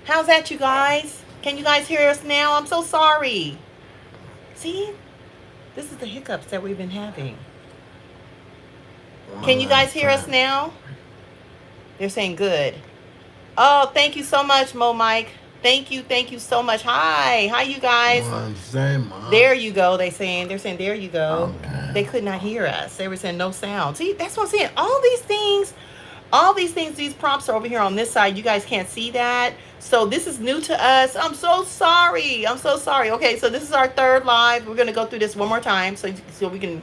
How's that, you guys? Can you guys hear us now? I'm so sorry. See, this is the hiccups that we've been having. Can you guys hear us now? They're saying good. Oh, thank you so much, Mo Mike. Thank you so much. Hi, you guys. There you go. They're saying there you go. Okay. They could not hear us. They were saying no sound. See, that's what I'm saying. All these things, these prompts are over here on this side. You guys can't see that. So this is new to us. I'm so sorry. I'm so sorry. Okay, so this is our third live. We're gonna go through this one more time so we can.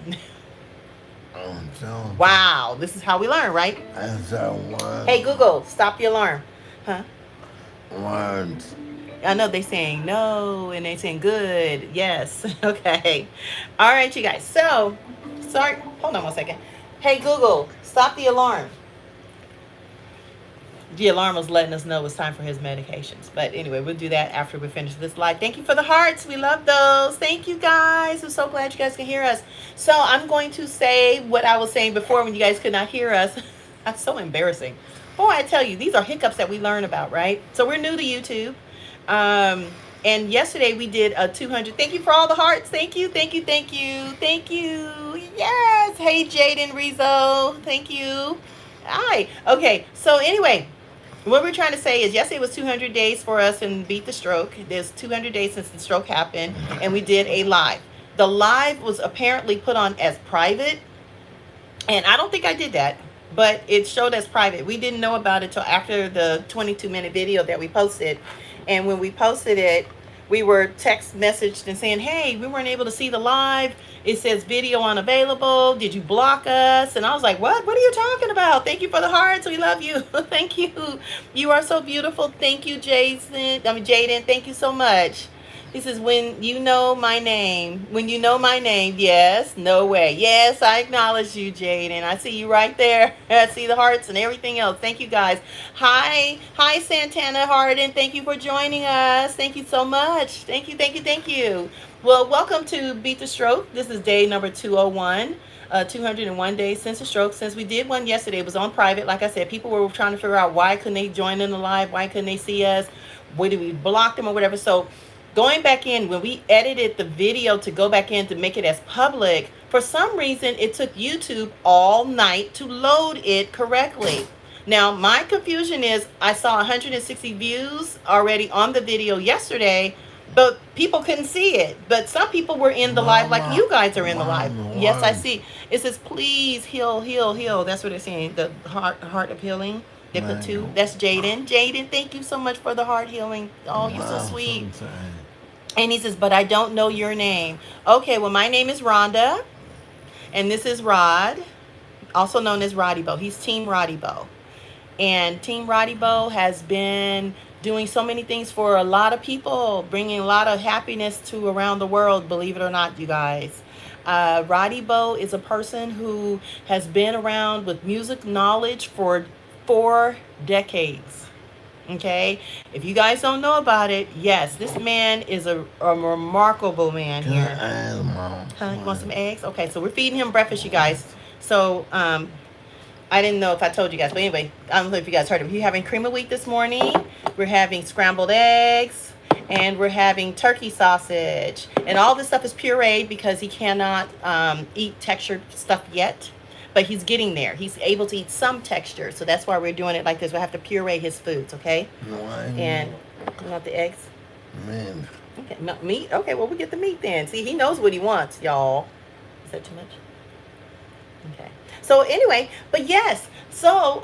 Wow, this is how we learn, right? Hey Google, stop the alarm. Huh? Words. I know they're saying no and they're saying good. Yes. Okay. All right, you guys. So, sorry. Hold on one second. Hey Google, stop the alarm. The alarm was letting us know it's time for his medications. But anyway, we'll do that after we finish this live. Thank you for the hearts. We love those. Thank you, guys. I'm so glad you guys can hear us. So I'm going to say what I was saying before when you guys could not hear us. That's so embarrassing. Boy, I tell you, these are hiccups that we learn about, right? So we're new to YouTube. And yesterday we did a 200. Thank you for all the hearts. Thank you. Yes. Hey, Jaden Rizzo. Thank you. Hi. Okay. So anyway, what we're trying to say is yesterday was 200 days for us and Beat the Stroke. There's 200 days since the stroke happened, and we did a live. The live was apparently put on as private, and I don't think I did that, but it showed as private. We didn't know about it till after the 22-minute video that we posted, and when we posted it, we were text messaged and saying, hey, we weren't able to see the live. It says video unavailable. Did you block us? And I was like, what? What are you talking about? Thank you for the hearts. We love you. Thank you. You are so beautiful. Thank you, Jaden. Thank you so much. He says, when you know my name. When you know my name. Yes. No way. Yes, I acknowledge you, Jaden. I see you right there. I see the hearts and everything else. Thank you, guys. Hi, Santana Harden. Thank you for joining us. Thank you so much. Thank you. Well, welcome to Beat the Stroke. This is day number 201. 201 days since the stroke. Since we did one yesterday, it was on private. Like I said, people were trying to figure out why couldn't they join in the live? Why couldn't they see us? Why did we block them or whatever? So going back in, when we edited the video to go back in to make it as public, for some reason it took YouTube all night to load it correctly. Now my confusion is I saw 160 views already on the video yesterday, but people couldn't see it. But some people were in the live like you guys are in the live. Yes, I see. It says please heal. That's what it's saying. The heart of healing. They put two. That's Jaden. Thank you so much for the heart healing. Oh, you're so sweet. And he says, but I don't know your name. Okay, well, my name is Rhonda. And this is Rod, also known as Roddybo. He's Team Roddybo. And Team Roddybo has been doing so many things for a lot of people, bringing a lot of happiness to around the world, believe it or not, you guys. Roddybo is a person who has been around with music knowledge for 4 decades. Okay, if you guys don't know about it, yes, this man is a remarkable man here. Huh? You want some eggs? Okay, so we're feeding him breakfast, you guys. So I didn't know if I told you guys, but anyway, I don't know if you guys heard it. We're having cream of wheat this morning. We're having scrambled eggs, and we're having turkey sausage. And all this stuff is pureed because he cannot eat textured stuff yet. But he's getting there. He's able to eat some texture. So that's why we're doing it like this. We have to puree his foods, okay? And you want the eggs? Man. Okay, no, meat? Okay, well, we get the meat then. See, he knows what he wants, y'all. Is that too much? Okay. So anyway, but yes. So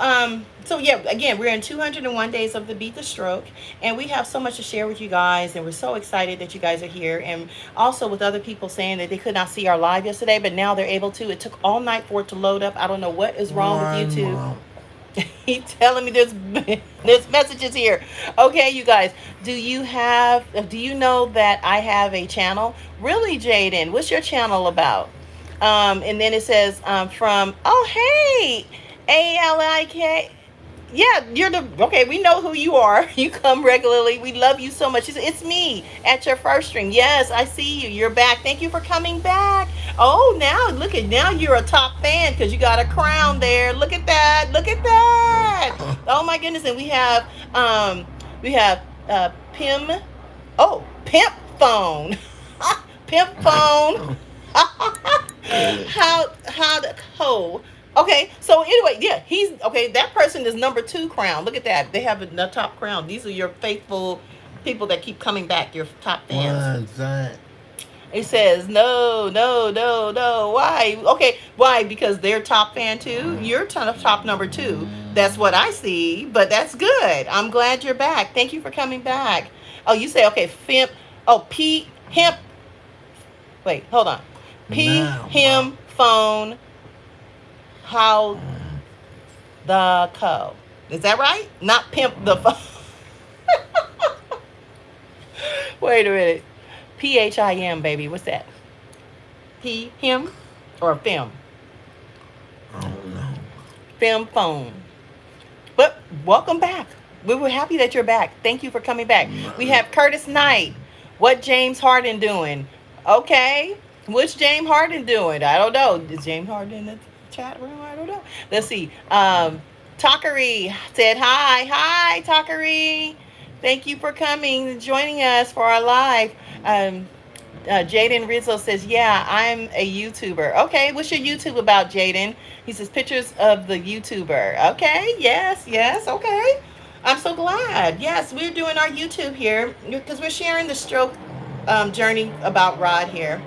yeah, again, we're in 201 days of the Beat the Stroke, and we have so much to share with you guys, and we're so excited that you guys are here, and also with other people saying that they could not see our live yesterday, but now they're able to. It took all night for it to load up. I don't know what is wrong with YouTube. He's telling me there's messages here. Okay, you guys, do you know that I have a channel? Really, Jaden? What's your channel about? And then it says hey, ALIK. Yeah, okay, we know who you are. You come regularly. We love you so much. It's me at your first stream. Yes, I see you. You're back. Thank you for coming back. Oh, now you're a top fan because you got a crown there. Look at that. Oh my goodness. And we have Pim. Oh, pimp phone. Pimp phone. How the ho. Okay, so anyway, yeah, he's okay. That person is number 2 crown. Look at that. They have the top crown. These are your faithful people that keep coming back. Your top fans. What's that? He says, no, no, no, no. Why? Okay, why? Because they're top fan too. You're top number 2. That's what I see, but that's good. I'm glad you're back. Thank you for coming back. Oh, you say, okay, Fimp. Oh, P, hemp. Wait, hold on. P, him, phone, how the co. Is that right? Not pimp the phone. Wait a minute. PHIM, baby. What's that? P, him, or film? I don't know. Film phone. But welcome back. We were happy that you're back. Thank you for coming back. We have Curtis Knight. What James Harden doing? Okay. What's James Harden doing? I don't know. Is James Harden in the chat room? I don't know. Let's see. Takari said hi. Hi, Takari. Thank you for coming and joining us for our live. Jaden Rizzo says, yeah, I'm a YouTuber. Okay, what's your YouTube about, Jaden? He says, pictures of the YouTuber. Okay, yes, okay. I'm so glad. Yes, we're doing our YouTube here because we're sharing the stroke journey about Rod here.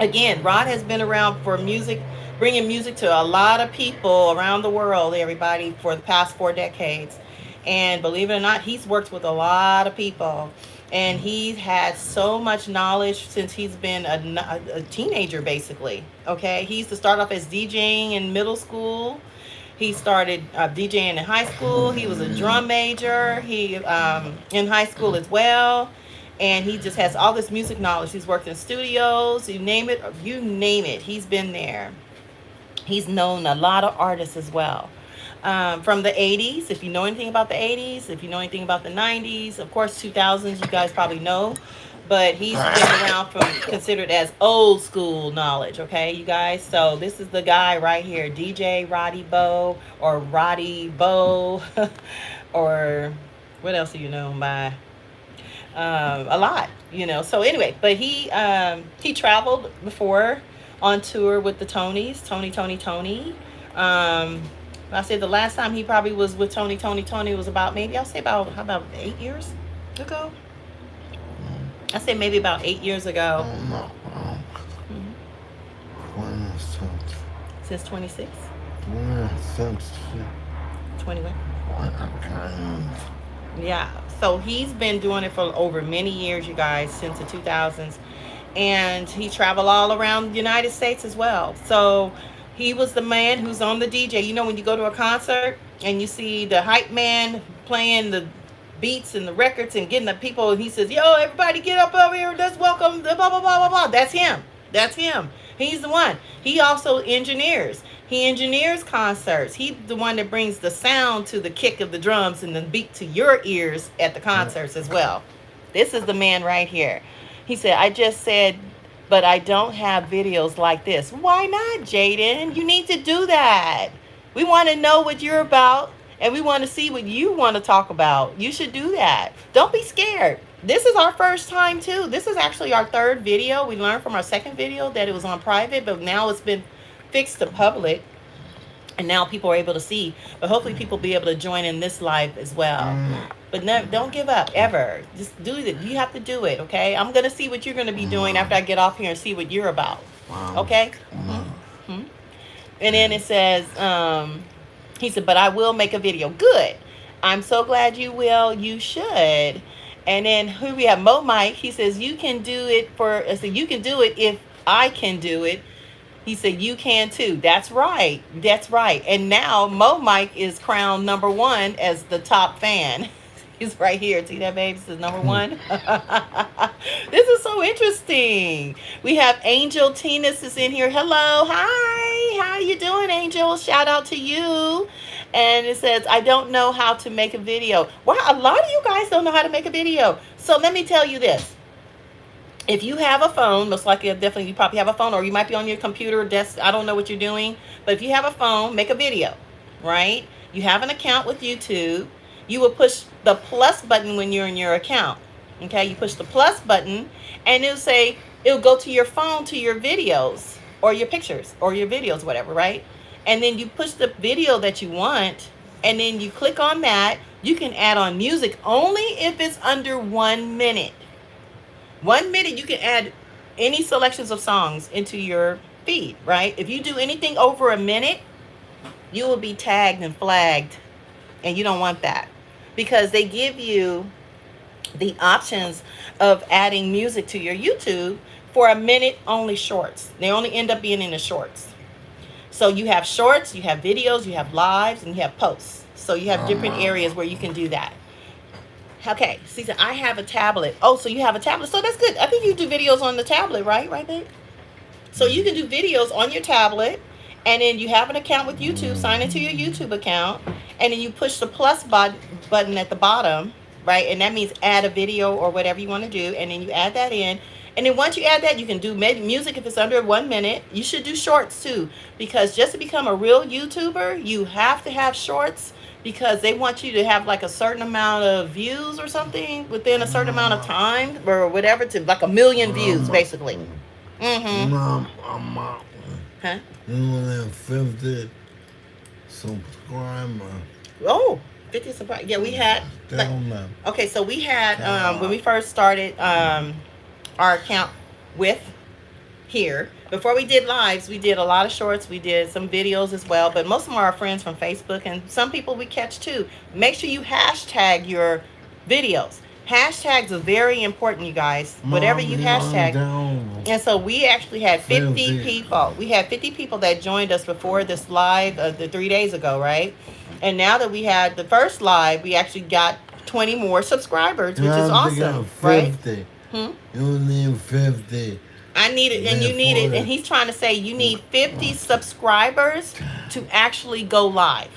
Again, Rod has been around for music, bringing music to a lot of people around the world, everybody, for the past 4 decades. And believe it or not, he's worked with a lot of people. And he's had so much knowledge since he's been a teenager, basically. Okay, he used to start off as DJing in middle school. He started DJing in high school. He was a drum major. He in high school as well. And he just has all this music knowledge. He's worked in studios, you name it, he's been there. He's known a lot of artists as well. From the 80s, if you know anything about the 80s, if you know anything about the 90s, of course 2000s, you guys probably know. But he's been around from considered as old school knowledge, okay, you guys? So this is the guy right here, DJ Roddy Bo, or Roddy Bo, or what else do you know by? A lot, you know. So anyway, but he traveled before on tour with the Tonys, Tony. I said the last time he probably was with Tony was about maybe how about 8 years ago. I say maybe about 8 years ago. No. Since 26. 21. Yeah. So he's been doing it for over many years, you guys, since the 2000s. And he traveled all around the United States as well. So he was the man who's on the DJ. You know, when you go to a concert and you see the hype man playing the beats and the records and getting the people, and he says, yo, everybody get up over here. Let's welcome the blah, blah, blah, blah, blah. That's him. He's the one. He also engineers. He engineers concerts. He's the one that brings the sound to the kick of the drums and the beat to your ears at the concerts as well. This is the man right here. He said, I just said, but I don't have videos like this. Why not, Jaden? You need to do that. We want to know what you're about, and we want to see what you want to talk about. You should do that. Don't be scared. This is our first time, too. This is actually our 3rd video. We learned from our 2nd video that it was on private, but now it's been fixed to public, and now people are able to see. But hopefully people be able to join in this live as well. But no, don't give up ever. Just do it. You have to do it, okay? I'm gonna see what you're gonna be doing after I get off here and see what you're about. Okay? Mm-hmm. And then it says, he said, but I will make a video. Good. I'm so glad you will. You should. And then who we have? Mo Mike. He says you can do it you can do it if I can do it. He said, you can too. That's right. And now Mo Mike is crowned number 1 as the top fan. He's right here. See that, babe? This is number 1. This is so interesting. We have Angel Tinas is in here. Hello. Hi. How you doing, Angel? Shout out to you. And it says, I don't know how to make a video. Wow, a lot of you guys don't know how to make a video. So let me tell you this. If you have a phone, most likely, definitely, you probably have a phone, or you might be on your computer, desk. I don't know what you're doing. But if you have a phone, make a video, right? You have an account with YouTube. you will push the plus button when you're in your account. Okay, you push the plus button, and it'll go to your phone, to your videos or your pictures or your videos, whatever, right? And then you push the video that you want, and then you click on that. You can add on music only if it's under 1 minute. 1 minute, you can add any selections of songs into your feed, right? If you do anything over a minute, you will be tagged and flagged, and you don't want that, because they give you the options of adding music to your YouTube for a minute only shorts. They only end up being in the shorts. So you have shorts, you have videos, you have lives, and you have posts. So you have different areas where you can do that. Okay, see, so I have a tablet. Oh, so you have a tablet. So that's good. I think you do videos on the tablet, right? Right, babe? So you can do videos on your tablet, and then you have an account with YouTube, sign into your YouTube account, and then you push the plus button at the bottom, right? And that means add a video or whatever you want to do, and then you add that in. And then once you add that, you can do maybe music if it's under 1 minute. You should do shorts too, because just to become a real YouTuber, you have to have shorts, because they want you to have like a certain amount of views or something within a certain amount of time or whatever, to like 1 million views basically. Mm-hmm. Huh? 150 subscribers. Oh, 50 subscribers. Yeah, we had. Like, okay, so we had when we first started our account with here. Before we did lives, we did a lot of shorts. We did some videos as well, but most of them are our friends from Facebook, and some people we catch too. Make sure you hashtag your videos. Hashtags are very important, you guys. Whatever you hashtag. And so we actually had 50 people. We had 50 people that joined us before this live the 3 days ago, right? And now that we had the first live, we actually got 20 more subscribers, which is awesome, right? You need 50. I need it, and you need it. And he's trying to say you need 50 subscribers to actually go live.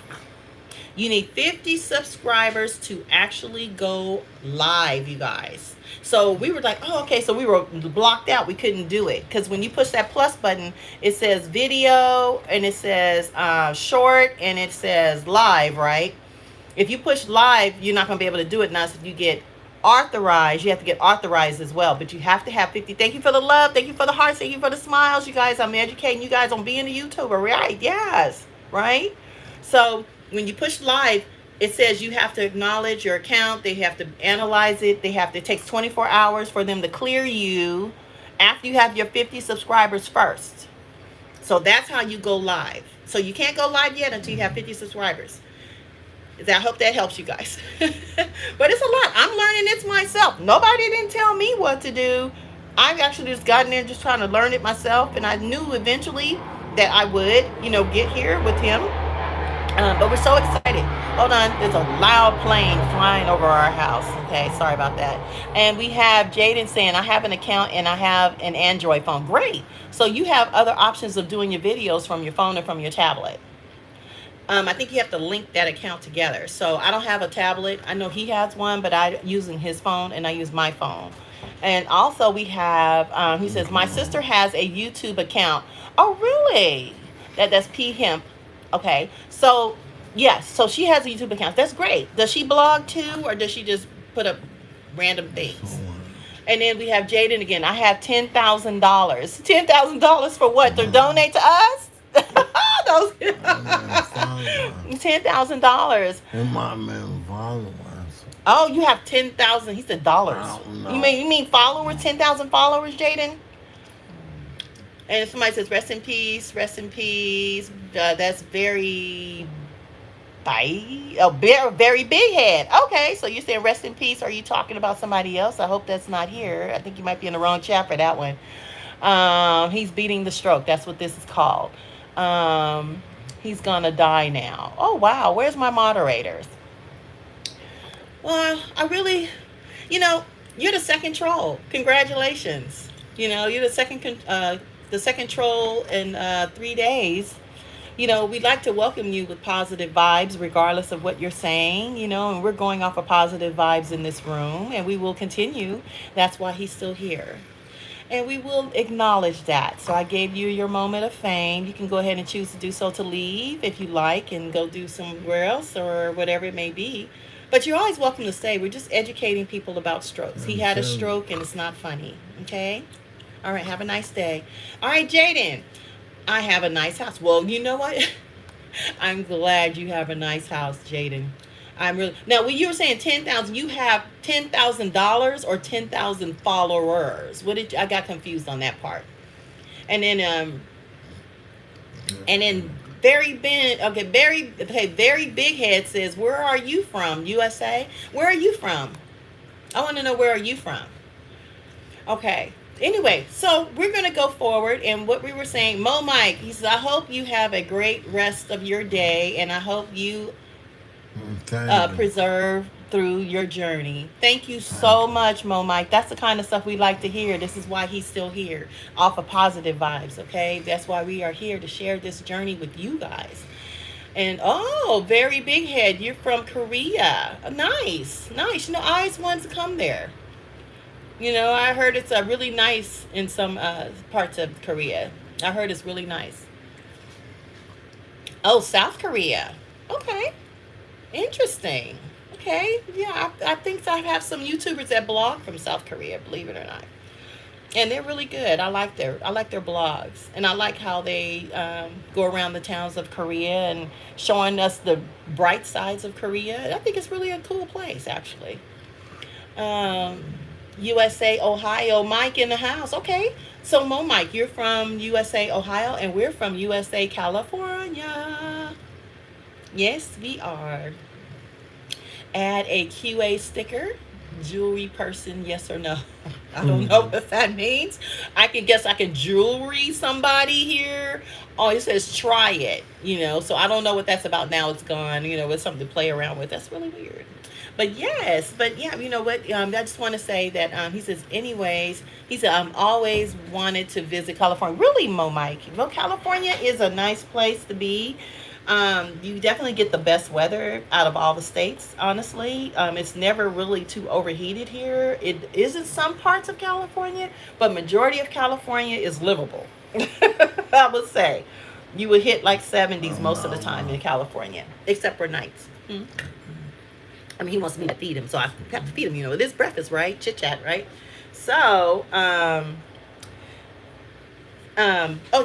You need 50 subscribers to actually go live, you guys. So we were like, oh, okay. So we were blocked out. We couldn't do it, because when you push that plus button, it says video, and it says short, and it says live, right? If you push live, you're not going to be able to do it. Now, if you get authorized, you have to get authorized as well, but you have to have 50. Thank you for the love, thank you for the hearts, thank you for the smiles, you guys. I'm educating you guys on being a YouTuber, right? Yes, right? So when you push live, it says you have to acknowledge your account. They have to analyze it. It takes 24 hours for them to clear you after you have your 50 subscribers first. So that's how you go live. So you can't go live yet until you have 50 subscribers. I hope that helps you guys. But it's a lot. I'm learning this myself. Nobody didn't tell me what to do. I've actually just gotten there just trying to learn it myself. And I knew eventually that I would, get here with him. But we're so excited. Hold on. There's a loud plane flying over our house. Okay, sorry about that. And we have Jaden saying, I have an account and I have an Android phone. Great. So you have other options of doing your videos from your phone and from your tablet. I think you have to link that account together. So I don't have a tablet. I know he has one, but I'm using his phone and I use my phone. And also we have, he says, my sister has a YouTube account. Oh, really? That's P Hemp. Okay. So, yes. So she has a YouTube account. That's great. Does she blog too, or does she just put up random things? And then we have Jaden again. I have $10,000. $10,000 for what? To donate to us? Those $10,000. Oh, you have 10,000. He said dollars. You mean followers? 10,000 followers, Jaden. And somebody says, "Rest in peace, rest in peace." That's very very big head. Okay, so you're saying rest in peace. Are you talking about somebody else? I hope that's not here. I think you might be in the wrong chat for that one. He's beating the stroke. That's what this is called. He's gonna die now. Oh wow, where's my moderators? Well, I really, you're the second troll. Congratulations. You're the second troll in 3 days. We'd like to welcome you with positive vibes, regardless of what you're saying, and we're going off of positive vibes in this room, and we will continue. That's why he's still here. And we will acknowledge that. So I gave you your moment of fame. You can go ahead and choose to do so, to leave if you like and go do somewhere else or whatever it may be. But you're always welcome to stay. We're just educating people about strokes. He I'm had a so stroke and it's not funny. Okay? All right, have a nice day. All right, Jaden, I have a nice house. Well, you know what? I'm glad you have a nice house, Jaden. I'm really now. When you were saying 10,000, you have $10,000 or 10,000 followers. What did you, I got confused on that part? And then and then very big. Okay, very big head says, "Where are you from? USA? Where are you from? I want to know where are you from?" Okay. Anyway, so we're going to go forward. And what we were saying, Mo Mike, he says, I hope you have a great rest of your day. And I hope you thank you. preserve through your journey. Thank you Thank so much, Mo Mike. That's the kind of stuff we like to hear. This is why he's still here, off of positive vibes, okay? That's why we are here to share this journey with you guys. And oh, very big head, you're from Korea. Nice, nice. You know, I always wanted to come there. You know, I heard it's really nice in some parts of Korea. I heard it's really nice. Oh, South Korea. Okay, interesting. Okay, yeah, I think I have some YouTubers that blog from South Korea, believe it or not, and they're really good. I like their blogs, and I like how they go around the towns of Korea and showing us the bright sides of Korea. I think it's really a cool place, actually. Um, USA, Ohio. Mike in the house. Okay. So, Mo Mike, you're from USA, Ohio, and we're from USA, California. Yes, we are. Add a QA sticker. Jewelry person, yes or no? I don't know you. what that means. I can guess I can jewelry somebody here. Oh, it says try it, so I don't know what that's about now. It's gone, it's something to play around with. That's really weird. But yes, but yeah, you know what? I just want to say that he says, anyways, he said, I'm always wanted to visit California. Really, Mo Mike? Well, California is a nice place to be. You definitely get the best weather out of all the states, honestly. It's never really too overheated here. It is in some parts of California, but majority of California is livable. I would say you would hit like 70s most of the time in California, except for nights. I mean, he wants me to feed him, so I have to feed him. It is breakfast, right? Chit chat, right? So, oh,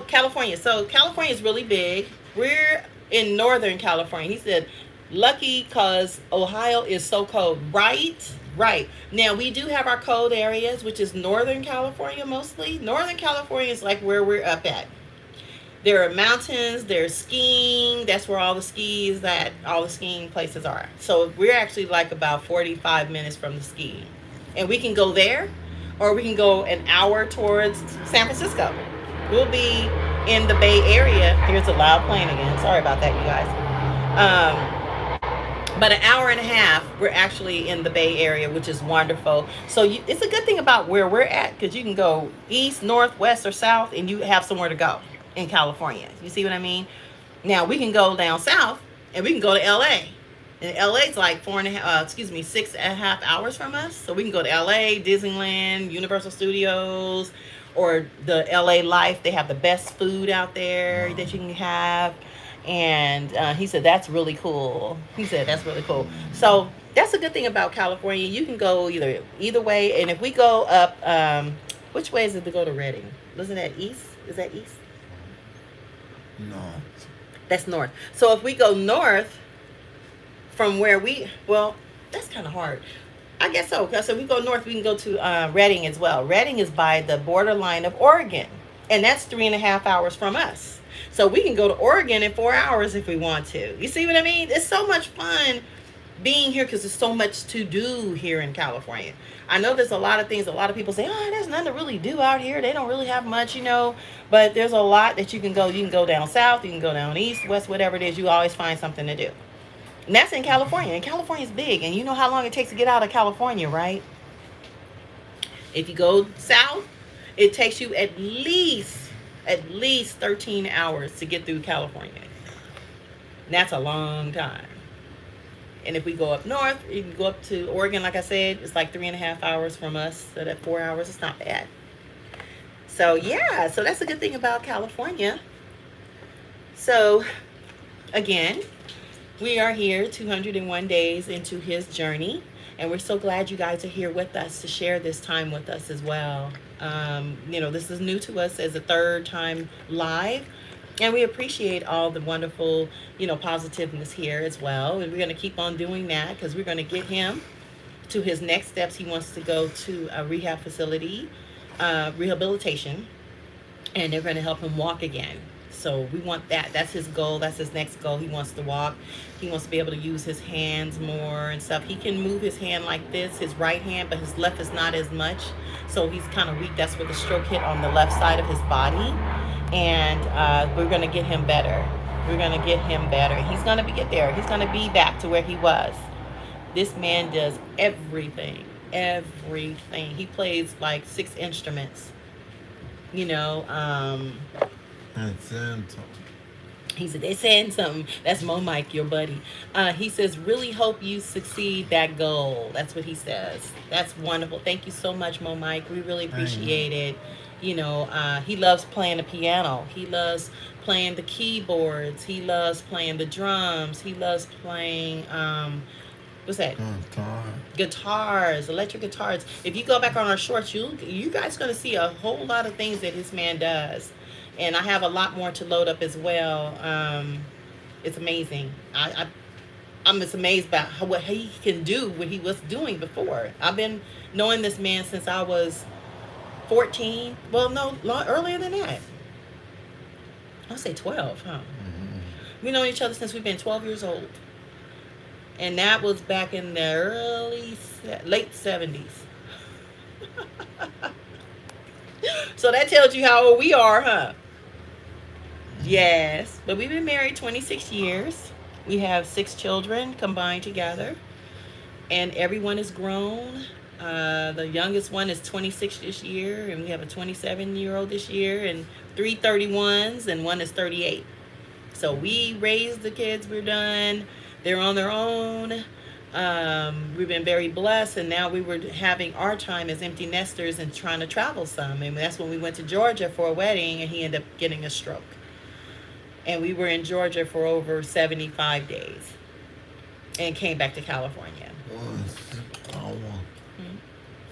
California. So California is really big. We're in Northern California. He said, lucky because Ohio is so cold. Right? Right. Now, we do have our cold areas, which is Northern California mostly. Northern California is like where we're up at. There are mountains, there's skiing. That's where all the skiing places are. So we're actually like about 45 minutes from the skiing. And we can go there, or we can go an hour towards San Francisco. We'll be in the Bay Area. Here's a loud plane again. Sorry about that, you guys. But an hour and a half, we're actually in the Bay Area, which is wonderful. So it's a good thing about where we're at, because you can go east, north, west, or south, and you have somewhere to go in California. You see what I mean? Now we can go down south, and we can go to LA. And LA is like 6.5 hours from us. So we can go to LA, Disneyland, Universal Studios, or the LA Life. They have the best food out there that you can have. And he said, that's really cool. He said, that's really cool. So that's a good thing about California. You can go either way. And if we go up, which way is it to go to Redding? Wasn't that east? Is that east? No. That's north. So if we go north from well, that's kind of hard. I guess so. Because if we go north, we can go to Redding as well. Redding is by the borderline of Oregon. And that's 3.5 hours from us. So we can go to Oregon in 4 hours if we want to. You see what I mean? It's so much fun being here because there's so much to do here in California. I know there's a lot of things. A lot of people say, oh, there's nothing to really do out here. They don't really have much, But there's a lot that you can go. You can go down south. You can go down east, west, whatever it is. You always find something to do. And that's in California. And California's big. And you know how long it takes to get out of California, right? If you go south, it takes you at least 13 hours to get through California. And that's a long time. And if we go up north, you can go up to Oregon, like I said, it's like 3.5 hours from us. So that 4 hours, it's not bad. So yeah, so that's a good thing about California. So again, We are here 201 days into his journey, and we're so glad you guys are here with us to share this time with us as well. This is new to us as a third time live, and we appreciate all the wonderful, positiveness here as well. And we're going to keep on doing that because we're going to get him to his next steps. He wants to go to a rehab facility, rehabilitation, and they're going to help him walk again. So we want that. That's his goal. That's his next goal. He wants to walk. He wants to be able to use his hands more and stuff. He can move his hand like this, his right hand, but his left is not as much. So he's kind of weak. That's where the stroke hit, on the left side of his body. And we're going to get him better. We're going to get him better. He's going to get there. He's going to be back to where he was. This man does everything. Everything. He plays like 6 instruments. You know, And Santa. he said, they're saying something. That's Mo Mike, your buddy. He says, really hope you succeed that goal. That's what he says. That's wonderful. Thank you so much, Mo Mike. We really appreciate it. He loves playing the piano. He loves playing the keyboards. He loves playing the drums. He loves playing, what's that? Guitars, electric guitars. If you go back on our shorts, you guys going to see a whole lot of things that this man does. And I have a lot more to load up as well. It's amazing. I'm just amazed by what he can do, what he was doing before. I've been knowing this man since I was 14. Well, no, earlier than that. I'll say 12, huh? Mm-hmm. We've known each other since we've been 12 years old. And that was back in the late 70s. So that tells you how old we are, huh? Yes, but we've been married 26 years. We have 6 children combined together, and everyone is grown. The youngest one is 26 this year, and we have a 27-year-old this year, and 3 31s, and one is 38. So we raised the kids. We're done. They're on their own. We've been very blessed, and now we were having our time as empty nesters and trying to travel some. And that's when we went to Georgia for a wedding, and he ended up getting a stroke. And we were in Georgia for over 75 days and came back to California.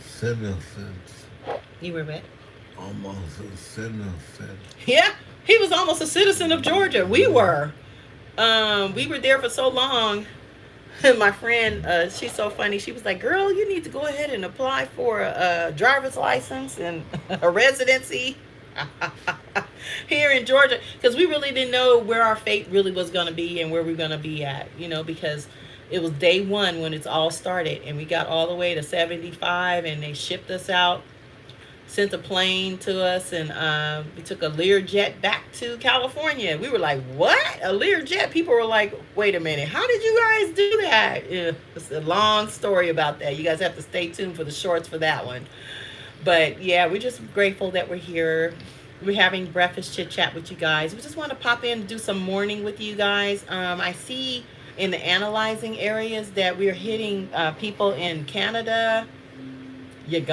Citizens. You were what? Almost a citizen. Yeah, he was almost a citizen of Georgia. We were. We were there for so long. My friend, she's so funny. She was like, girl, you need to go ahead and apply for a driver's license and a residency here in Georgia, because we really didn't know where our fate really was going to be and where we we're going to be at, because it was day one when it's all started, and we got all the way to 75, and they shipped us out, sent a plane to us, and we took a Learjet back to California. We were like, what? A Learjet? People were like, wait a minute, how did you guys do that? Yeah, it's a long story about that. You guys have to stay tuned for the shorts for that one. But yeah, we're just grateful that we're here. We're having breakfast chit chat with you guys. We just want to pop in and do some morning with you guys. I see in the analyzing areas that we're hitting people in Canada, Uganda.